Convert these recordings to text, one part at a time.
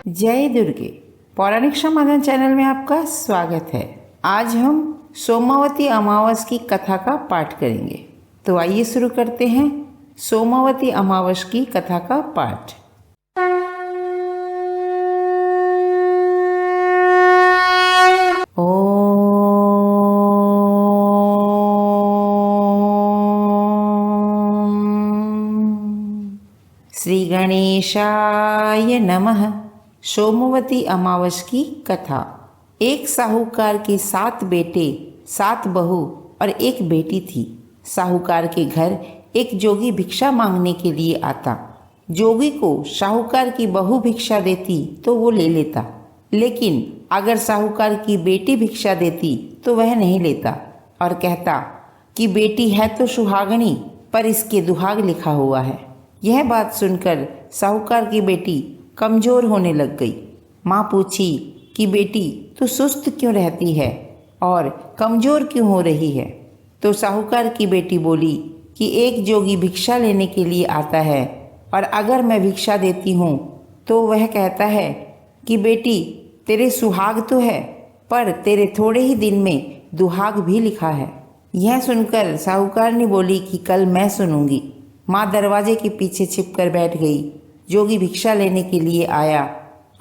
जय दुर्गे। पौराणिक समाधान चैनल में आपका स्वागत है। आज हम सोमावती अमावस की कथा का पाठ करेंगे। तो आइए शुरू करते हैं सोमावती अमावस की कथा का पाठ। श्री गणेशाय नमः। सोमवती अमावस की कथा। एक साहूकार के 7 बेटे, 7 बहू और एक बेटी थी। साहूकार के घर एक जोगी भिक्षा मांगने के लिए आता। जोगी को साहूकार की बहू भिक्षा देती तो वो ले लेता, लेकिन अगर साहूकार की बेटी भिक्षा देती तो वह नहीं लेता और कहता कि बेटी है तो सुहागणी, पर इसके दुहाग लिखा हुआ है। यह बात सुनकर साहूकार की बेटी कमजोर होने लग गई। माँ पूछी कि बेटी तू सुस्त क्यों रहती है और कमजोर क्यों हो रही है? तो साहूकार की बेटी बोली कि एक जोगी भिक्षा लेने के लिए आता है और अगर मैं भिक्षा देती हूँ तो वह कहता है कि बेटी तेरे सुहाग तो है, पर तेरे थोड़े ही दिन में दुहाग भी लिखा है। यह सुनकर साहूकार ने बोली कि कल मैं सुनूंगी। माँ दरवाजे के पीछे छिपकर बैठ गई। जोगी भिक्षा लेने के लिए आया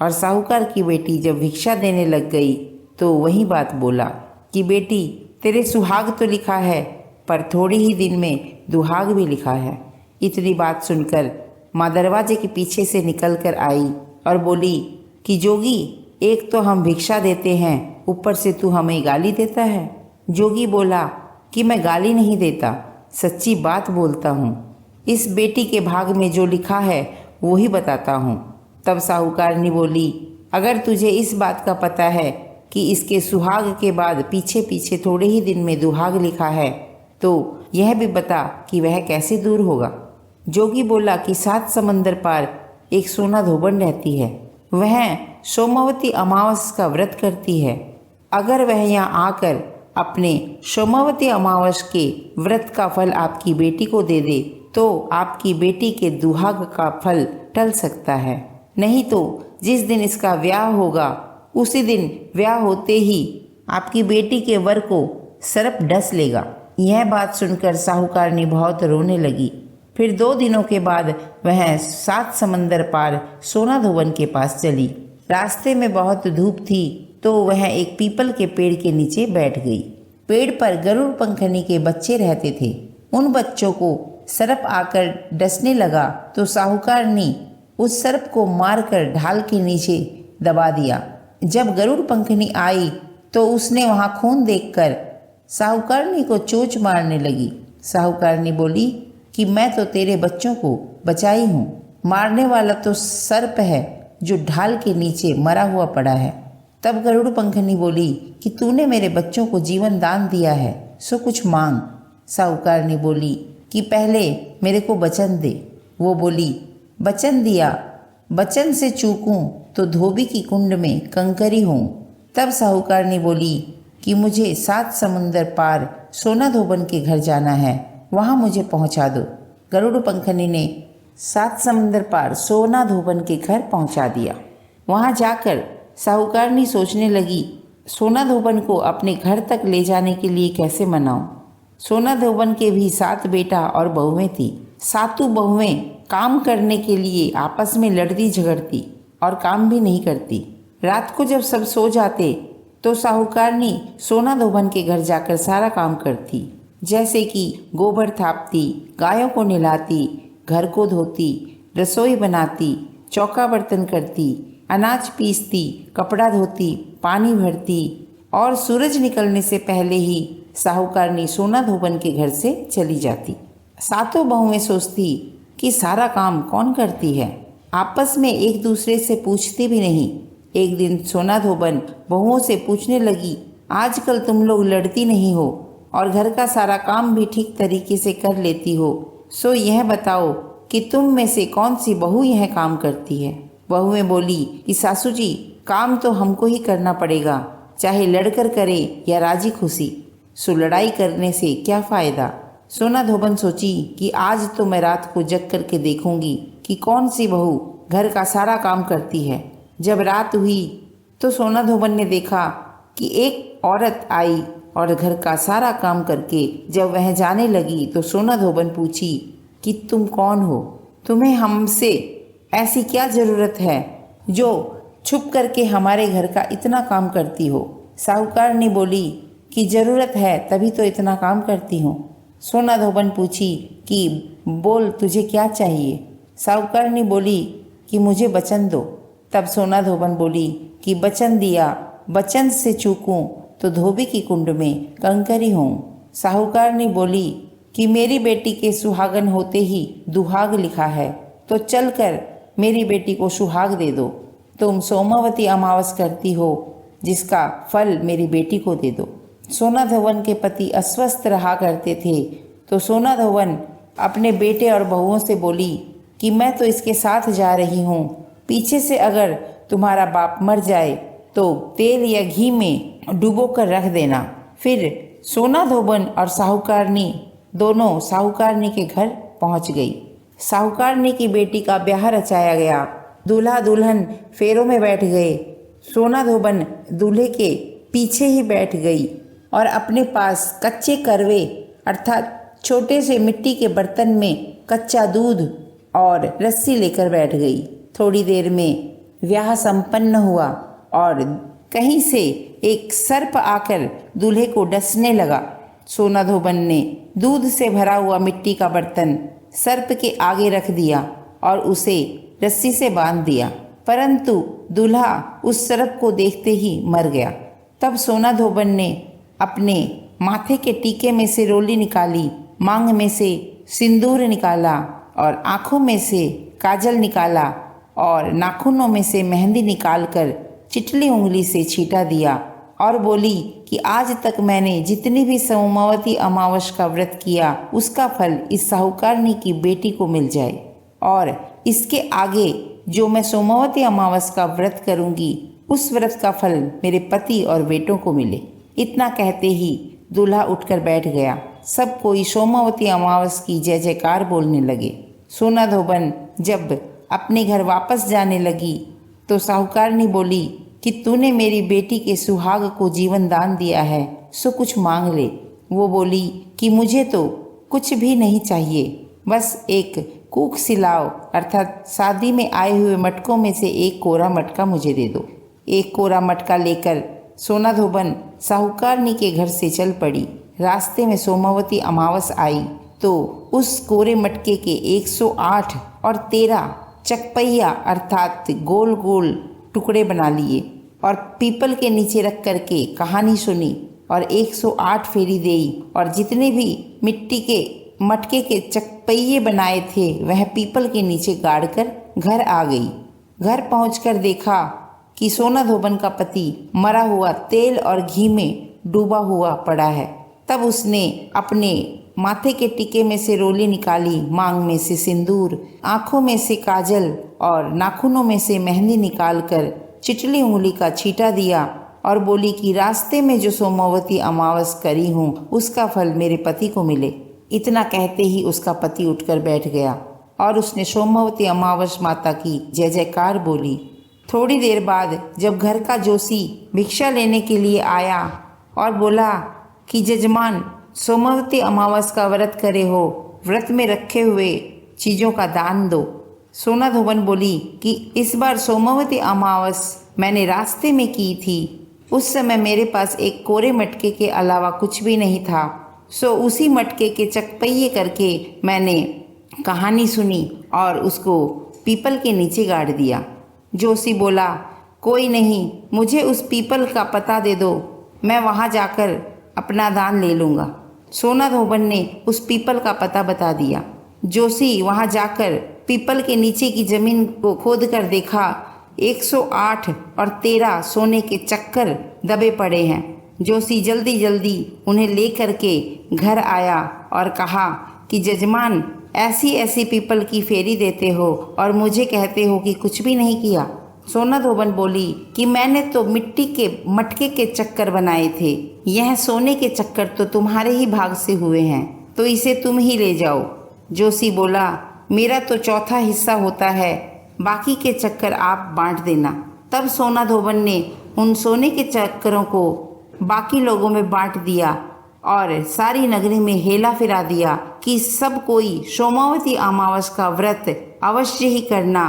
और साहूकार की बेटी जब भिक्षा देने लग गई तो वही बात बोला कि बेटी तेरे सुहाग तो लिखा है, पर थोड़ी ही दिन में दुहाग भी लिखा है। इतनी बात सुनकर माँ दरवाजे के पीछे से निकल कर आई और बोली कि जोगी, एक तो हम भिक्षा देते हैं, ऊपर से तू हमें गाली देता है। जोगी बोला कि मैं गाली नहीं देता, सच्ची बात बोलता हूँ। इस बेटी के भाग में जो लिखा है वो ही बताता हूँ। तब साहूकारनी बोली, अगर तुझे इस बात का पता है कि इसके सुहाग के बाद पीछे पीछे थोड़े ही दिन में दुहाग लिखा है, तो यह भी बता कि वह कैसे दूर होगा। जोगी बोला कि 7 समंदर पार एक सोना धोबन रहती है। वह सोमावती अमावस का व्रत करती है। अगर वह यहाँ आकर अपने सोमावती अमावस के व्रत का फल आपकी बेटी को दे दे तो आपकी बेटी के दुहाग का फल टल सकता है, नहीं तो जिस दिन इसका ब्याह होगा उसी दिन ब्याह होते ही आपकी बेटी के वर को सर्प डस लेगा। यह बात सुनकर साहूकारनी बहुत रोने लगी। फिर 2 दिनों के बाद वह 7 समंदर पार सोना धोबन के पास चली। रास्ते में बहुत धूप थी तो वह एक पीपल के पेड़ के नीचे बैठ गई। पेड़ पर गरुड़ पंखनी के बच्चे रहते थे। उन बच्चों को सर्प आकर डसने लगा तो साहूकार ने उस सर्प को मारकर ढाल के नीचे दबा दिया। जब गरुड़ पंखनी आई तो उसने वहां खून देखकर साहूकारनी को चोंच मारने लगी। साहूकारनी बोली कि मैं तो तेरे बच्चों को बचाई हूँ, मारने वाला तो सर्प है जो ढाल के नीचे मरा हुआ पड़ा है। तब गरुड़ पंखनी बोली कि तूने मेरे बच्चों को जीवन दान दिया है, सो कुछ मांग। साहूकारनी बोली कि पहले मेरे को वचन दे। वो बोली, वचन दिया, वचन से चूकूं तो धोबी की कुंड में कंकरी हूँ। तब साहूकारनी बोली कि मुझे 7 समुंदर पार सोना धोबन के घर जाना है, वहाँ मुझे पहुँचा दो। गरुड़ पंखनी ने 7 समुंदर पार सोना धोबन के घर पहुँचा दिया। वहाँ जाकर साहूकारनी सोचने लगी, सोना धोबन को अपने घर तक ले जाने के लिए कैसे मनाऊं। सोना धोबन के भी 7 बेटा और बहुएं थी। 7 बहुएं काम करने के लिए आपस में लड़ती झगड़ती और काम भी नहीं करती। रात को जब सब सो जाते तो साहूकारनी सोना धोबन के घर जाकर सारा काम करती, जैसे कि गोबर थापती, गायों को नहलाती, घर को धोती, रसोई बनाती, चौका बर्तन करती, अनाज पीसती, कपड़ा धोती, पानी भरती और सूरज निकलने से पहले ही साहूकारनी सोना धोबन के घर से चली जाती। 7 बहुएं सोचती कि सारा काम कौन करती है, आपस में एक दूसरे से पूछती भी नहीं। एक दिन सोना धोबन बहुओं से पूछने लगी, आजकल तुम लोग लड़ती नहीं हो और घर का सारा काम भी ठीक तरीके से कर लेती हो, सो यह बताओ कि तुम में से कौन सी बहू यह काम करती है। बहुएं बोली कि सासू जी, काम तो हमको ही करना पड़ेगा, चाहे लड़कर करे या राजी खुशी, सो लड़ाई करने से क्या फायदा। सोना धोबन सोची कि आज तो मैं रात को जग करके देखूंगी कि कौन सी बहू घर का सारा काम करती है। जब रात हुई तो सोना धोबन ने देखा कि एक औरत आई और घर का सारा काम करके जब वह जाने लगी तो सोना धोबन पूछी कि तुम कौन हो, तुम्हें हमसे ऐसी क्या ज़रूरत है जो छुप करके हमारे घर का इतना काम करती हो। साहूकारनी बोली कि ज़रूरत है तभी तो इतना काम करती हूँ। सोना धोबन पूछी कि बोल तुझे क्या चाहिए। साहूकारनी बोली कि मुझे वचन दो। तब सोना धोबन बोली कि वचन दिया, वचन से चूकूं तो धोबी की कुंड में कंकरी हूँ। साहूकारनी बोली कि मेरी बेटी के सुहागन होते ही दुहाग लिखा है, तो चलकर मेरी बेटी को सुहाग दे दो। तुम सोमावती अमावस करती हो, जिसका फल मेरी बेटी को दे दो। सोना धोबन के पति अस्वस्थ रहा करते थे, तो सोना धोबन अपने बेटे और बहुओं से बोली कि मैं तो इसके साथ जा रही हूँ, पीछे से अगर तुम्हारा बाप मर जाए तो तेल या घी में डुबो कर रख देना। फिर सोना धोबन और साहूकारनी दोनों साहूकारनी के घर पहुंच गई। साहूकारनी की बेटी का ब्याह रचाया गया। दूल्हा दुल्हन फेरों में बैठ गए। सोना धोबन दूल्हे के पीछे ही बैठ गई और अपने पास कच्चे करवे अर्थात छोटे से मिट्टी के बर्तन में कच्चा दूध और रस्सी लेकर बैठ गई। थोड़ी देर में ब्याह संपन्न हुआ और कहीं से एक सर्प आकर दूल्हे को डसने लगा। सोना धोबन ने दूध से भरा हुआ मिट्टी का बर्तन सर्प के आगे रख दिया और उसे रस्सी से बांध दिया, परंतु दूल्हा उस सर्प को देखते ही मर गया। तब सोना धोबन ने अपने माथे के टीके में से रोली निकाली, मांग में से सिंदूर निकाला और आंखों में से काजल निकाला और नाखूनों में से मेहंदी निकालकर चिटली उंगली से छींटा दिया और बोली कि आज तक मैंने जितनी भी सोमावती अमावस का व्रत किया उसका फल इस साहूकारनी की बेटी को मिल जाए, और इसके आगे जो मैं सोमावती अमावस का व्रत करूंगी उस व्रत का फल मेरे पति और बेटों को मिले। इतना कहते ही दूल्हा उठकर बैठ गया। सब कोई सोमावती अमावस की जय जयकार बोलने लगे। सोना धोबन जब अपने घर वापस जाने लगी तो साहूकारनी बोली कि तूने मेरी बेटी के सुहाग को जीवन दान दिया है, सो कुछ मांग ले। वो बोली कि मुझे तो कुछ भी नहीं चाहिए, बस एक कूक सिलाओ अर्थात शादी में आए हुए मटकों में से एक कोरा मटका मुझे दे दो। एक कोरा मटका लेकर सोना धोबन साहूकारनी के घर से चल पड़ी। रास्ते में सोमावती अमावस आई तो उस कोरे मटके के 108 और 13 चकपैया अर्थात गोल गोल टुकड़े बना लिए और पीपल के नीचे रख करके कहानी सुनी और 108 फेरी देई और जितने भी मिट्टी के मटके के चकपैये बनाए थे वह पीपल के नीचे गाड़ कर घर आ गई। घर पहुंचकर देखा कि सोना धोबन का पति मरा हुआ तेल और घी में डूबा हुआ पड़ा है। तब उसने अपने माथे के टीके में से रोली निकाली, मांग में से सिंदूर, आंखों में से काजल और नाखूनों में से मेहंदी निकालकर चिटली उंगली का छींटा दिया और बोली कि रास्ते में जो सोमावती अमावस करी हूँ उसका फल मेरे पति को मिले। इतना कहते ही उसका पति उठकर बैठ गया और उसने सोमावती अमावस माता की जय जयकार बोली। थोड़ी देर बाद जब घर का जोशी भिक्षा लेने के लिए आया और बोला कि जजमान सोमावती अमावस का व्रत करे हो, व्रत में रखे हुए चीज़ों का दान दो। सोना धोबन बोली कि इस बार सोमावती अमावस मैंने रास्ते में की थी, उस समय मेरे पास एक कोरे मटके के अलावा कुछ भी नहीं था, सो उसी मटके के चकपैये करके मैंने कहानी सुनी और उसको पीपल के नीचे गाड़ दिया। जोशी बोला कोई नहीं, मुझे उस पीपल का पता दे दो, मैं वहाँ जाकर अपना दान ले लूँगा। सोना धोबन ने उस पीपल का पता बता दिया। जोशी वहां जाकर पीपल के नीचे की जमीन को खोद कर देखा 108 और 13 सोने के चक्कर दबे पड़े हैं। जोशी जल्दी जल्दी उन्हें लेकर के घर आया और कहा कि जजमान ऐसी ऐसी पीपल की फेरी देते हो और मुझे कहते हो कि कुछ भी नहीं किया। सोना धोबन बोली कि मैंने तो मिट्टी के मटके के चक्कर बनाए थे, यह सोने के चक्कर तो तुम्हारे ही भाग से हुए हैं, तो इसे तुम ही ले जाओ। जोशी बोला मेरा तो चौथा हिस्सा होता है, बाकी के चक्कर आप बांट देना। तब सोना धोबन ने उन सोने के चक्करों को बाकी लोगों में बांट दिया और सारी नगरी में हेला फिरा दिया कि सब कोई सोमावती अमावस का व्रत अवश्य ही करना।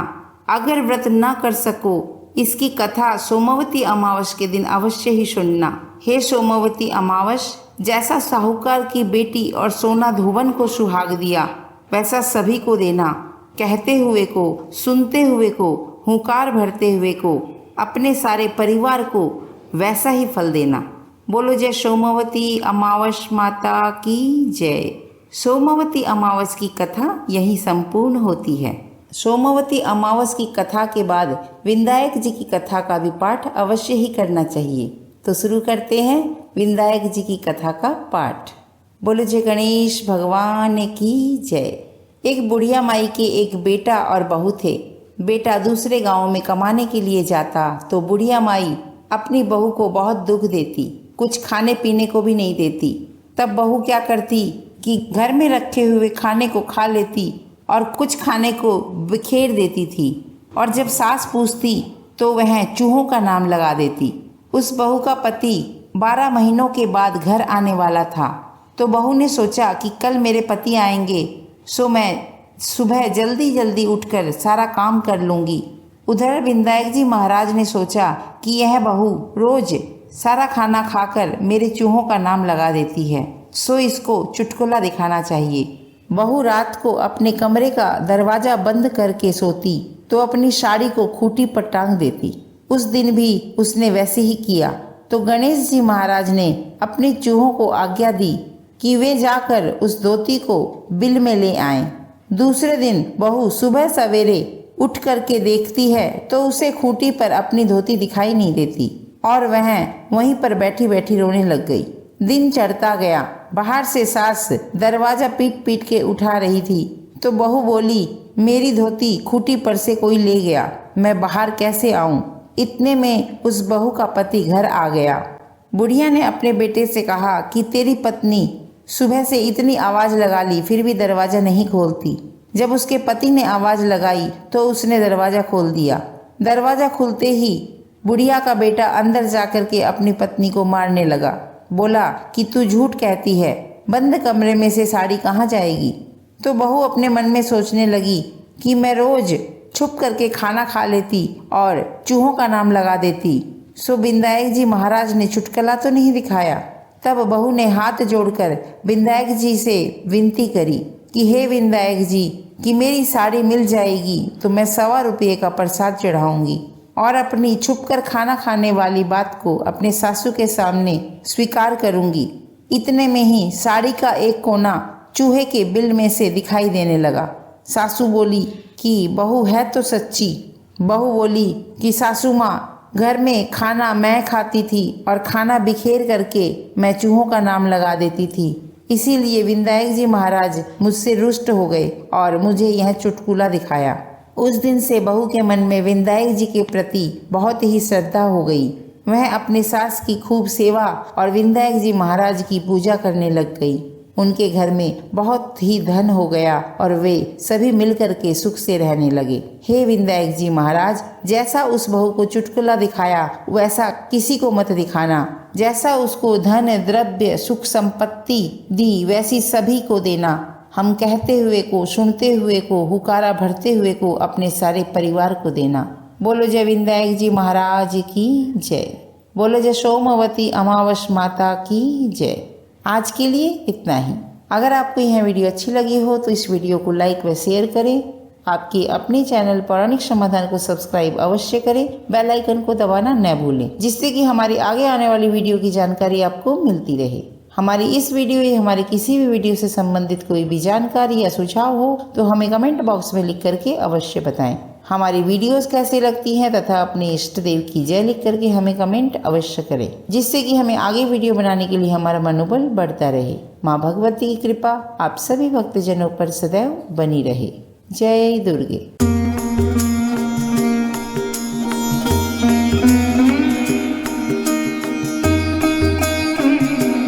अगर व्रत न कर सको, इसकी कथा सोमावती अमावस के दिन अवश्य ही सुनना। हे सोमावती अमावस, जैसा साहूकार की बेटी और सोना धोबन को सुहाग दिया, वैसा सभी को देना। कहते हुए को, सुनते हुए को, हुंकार भरते हुए को, अपने सारे परिवार को वैसा ही फल देना। बोलो जय सोमावती अमावस माता की जय। सोमावती अमावस की कथा यही संपूर्ण होती है। सोमावती अमावस की कथा के बाद विनायक जी की कथा का भी पाठ अवश्य ही करना चाहिए। तो शुरू करते हैं विनायक जी की कथा का पाठ। बोलो जय गणेश भगवान की जय। एक बुढ़िया माई के एक बेटा और बहू थे। बेटा दूसरे गांव में कमाने के लिए जाता तो बुढ़िया माई अपनी बहू को बहुत दुख देती, कुछ खाने पीने को भी नहीं देती। तब बहू क्या करती कि घर में रखे हुए खाने को खा लेती और कुछ खाने को बिखेर देती थी। और जब सास पूछती तो वह चूहों का नाम लगा देती। उस बहू का पति 12 महीनों के बाद घर आने वाला था। तो बहू ने सोचा कि कल मेरे पति आएंगे, सो मैं सुबह जल्दी जल्दी उठकर सारा काम कर लूँगी। उधर विनायक जी महाराज ने सोचा कि यह बहू रोज सारा खाना खाकर मेरे चूहों का नाम लगा देती है, सो इसको चुटकुला दिखाना चाहिए। बहू रात को अपने कमरे का दरवाजा बंद करके सोती तो अपनी साड़ी को खूंटी पर टांग देती। उस दिन भी उसने वैसे ही किया। तो गणेश जी महाराज ने अपने चूहों को आज्ञा दी कि वे जाकर उस धोती को बिल में ले आएं। दूसरे दिन बहू सुबह सवेरे उठ करके देखती है तो उसे खूंटी पर अपनी धोती दिखाई नहीं देती और वह वहीं पर बैठी बैठी रोने लग गई। दिन चढ़ता गया। बाहर से सास दरवाजा पीट पीट के उठा रही थी तो बहू बोली, मेरी धोती खूंटी पर से कोई ले गया, मैं बाहर कैसे आऊं। इतने में उस बहू का पति घर आ गया। बुढ़िया ने अपने बेटे से कहा कि तेरी पत्नी सुबह से इतनी आवाज लगा ली फिर भी दरवाजा नहीं खोलती। जब उसके पति ने आवाज लगाई तो उसने दरवाजा खोल दिया। दरवाजा खुलते ही बुढ़िया का बेटा अंदर जाकर के अपनी पत्नी को मारने लगा। बोला कि तू झूठ कहती है, बंद कमरे में से साड़ी कहाँ जाएगी। तो बहू अपने मन में सोचने लगी कि मैं रोज छुप करके खाना खा लेती और चूहों का नाम लगा देती, सो विनायक जी महाराज ने चुटकुला तो नहीं दिखाया। तब बहू ने हाथ जोड़कर विनायक जी से विनती करी कि हे विनायक जी, कि मेरी साड़ी मिल जाएगी तो मैं 1.25 रुपये का प्रसाद चढ़ाऊंगी और अपनी छुपकर खाना खाने वाली बात को अपने सासू के सामने स्वीकार करूंगी। इतने में ही साड़ी का एक कोना चूहे के बिल में से दिखाई देने लगा। सासू बोली कि बहू है तो सच्ची। बहू बोली कि सासू माँ, घर में खाना मैं खाती थी और खाना बिखेर करके मैं चूहों का नाम लगा देती थी, इसीलिए विनायक जी महाराज मुझसे रुष्ट हो गए और मुझे यह चुटकुला दिखाया। उस दिन से बहू के मन में विनायक जी के प्रति बहुत ही श्रद्धा हो गई। वह अपने सास की खूब सेवा और विनायक जी महाराज की पूजा करने लग गई। उनके घर में बहुत ही धन हो गया और वे सभी मिलकर के सुख से रहने लगे। हे विनायक जी महाराज, जैसा उस बहू को चुटकुला दिखाया वैसा किसी को मत दिखाना। जैसा उसको धन द्रव्य सुख संपत्ति दी वैसी सभी को देना। हम कहते हुए को, सुनते हुए को, हुकारा भरते हुए को अपने सारे परिवार को देना। बोलो जय विनायक जी महाराज की जय। बोलो जय सोमावती अमावस माता की जय। आज के लिए इतना ही। अगर आपको यह वीडियो अच्छी लगी हो तो इस वीडियो को लाइक व शेयर करें। आपके अपने चैनल पौराणिक समाधान को सब्सक्राइब अवश्य करें। बेल आइकन को दबाना न भूलें, जिससे कि हमारी आगे आने वाली वीडियो की जानकारी आपको मिलती रहे। हमारी इस वीडियो या हमारे किसी भी वीडियो से संबंधित कोई भी जानकारी या सुझाव हो तो हमें कमेंट बॉक्स में लिख करके अवश्य बताएं। हमारी वीडियोस कैसी लगती हैं तथा अपने इष्ट देव की जय लिख करके हमें कमेंट अवश्य करें, जिससे कि हमें आगे वीडियो बनाने के लिए हमारा मनोबल बढ़ता रहे। माँ भगवती की कृपा आप सभी भक्तजनों पर सदैव बनी रहे। जय दुर्गे।